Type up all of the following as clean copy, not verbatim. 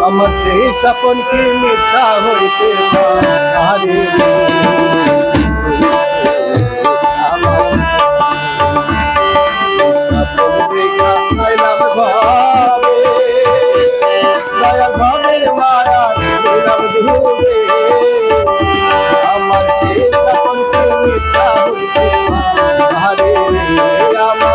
আমার সেই স্বপ্ন কি মিথ্যা হইতে পারে? আমার স্বপ্ন দেখা আইলাম ঘরে, দয়াল ভাবের মায়া দিলাম ধুবে। আমার সেই স্বপ্ন কি মিথ্যা হইতে পারে? আমার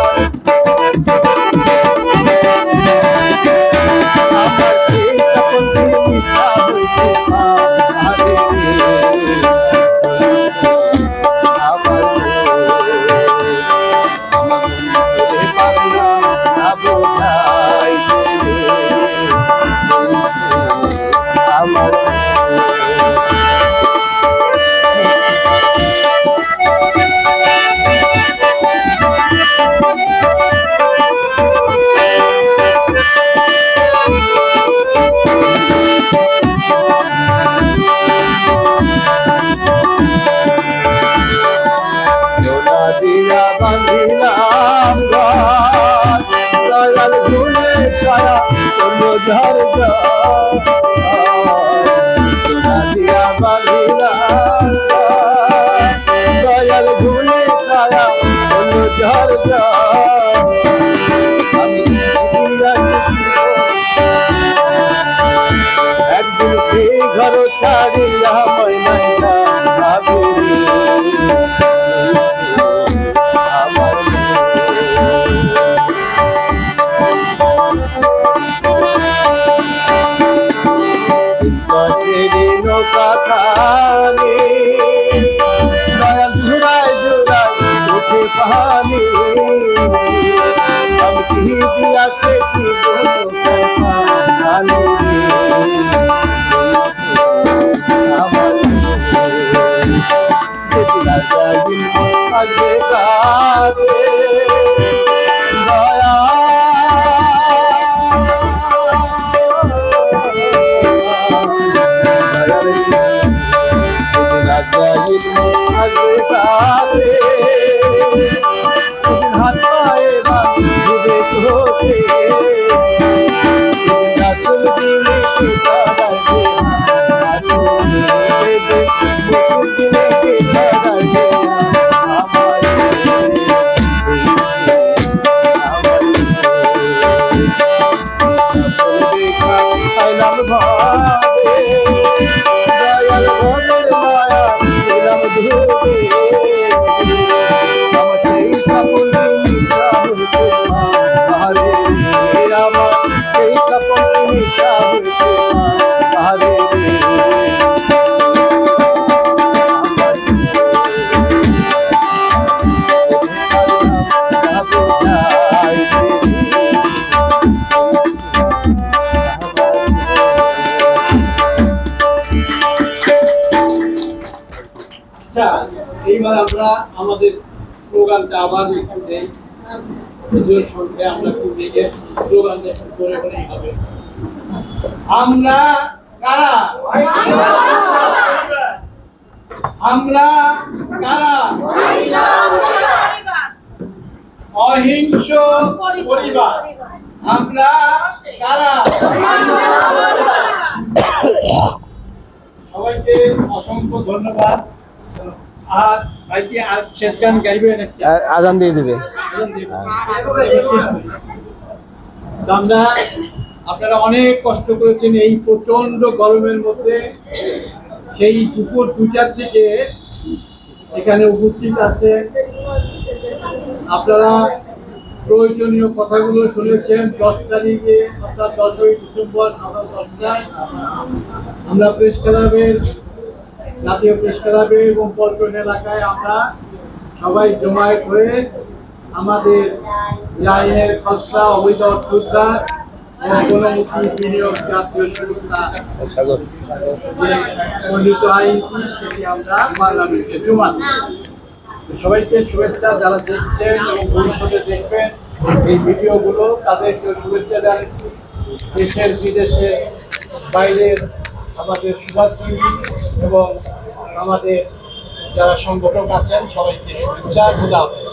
সেই স্বপ্ন কি মিথ্যা হইতে পারে? আমার পারলাম না বোঝাইতে আমার দিয়া বাঁধিলাম ঘর, দয়াল ভুলে কায়া করলো ঝড় সোনা দিয়া বাঁধিলাম ঘর, দয়াল ভুলে কায়া করলো ঝড় আমি একদিন সেই ঘর ছাড়িলাম ময়না ভাবি নৌকা খানি দয়াল জুড়ায় জুড়ায় উঠে পানি আমি কি দিয়াছে কি পানি আমার আসবে কাছে দয়া হাত পায়ে ডুবে ঘষে চুল দিলে আইলাম ভাবে দয়াল মনের মায়া দিলাম ধুবে আমার সেই স্বপ্ন মিথ্যা হইতে পারে? আমার সেই স্বপ্ন মিথ্যা হইতে পারে? এইবার আমরা আমাদের স্লোগানটা আবার একটু দেই, সঙ্গে আমরা খুব দিকে স্লোগানটা একটু করে বলেই হবে। আমরা কারা? আমরা কারা? অহিংস পরিবার। আমরা কারা? সবাইকে অসংখ্য ধন্যবাদ। আর ভাইকে আর শেষ গান গাইবেন? আজান দিয়ে দিবে। আপনারা অনেক কষ্ট করেছেন এই প্রচন্ড গরমের মধ্যে, সেই দুপুর 2টার থেকে এখানে উপস্থিত আছে। আপনারা প্রয়োজনীয় কথাগুলো শুনেছেন। 10 তারিখে অর্থাৎ 10ই ডিসেম্বর সকাল 10টায় আমরা প্রেস ক্লাবের, জাতীয় প্রেস ক্লাবে এবং পল্টন এলাকায় আমরা সবাই জমায়েত হয়ে আমাদের যে আইনের খসড়া, অবৈধ অর্থোদ্ধার এবং গণমুখী বিনিয়োগ জাতীয় সংস্থা যে খণ্ডিত আইনটি, সেটি আমরা পার্লামেন্টে জমা দিই। সবাইকে শুভেচ্ছা। যারা দেখছেন এবং ভবিষ্যতে দেখবেন এই ভিডিওগুলো, তাদেরকে শুভেচ্ছা জানাচ্ছি। দেশের বিদেশে বাইরের আমাদের শুভাকাঙ্ক্ষী এবং আমাদের যারা সংগঠক আছেন সবাইকে শুভেচ্ছা। খোদা হাফেজ।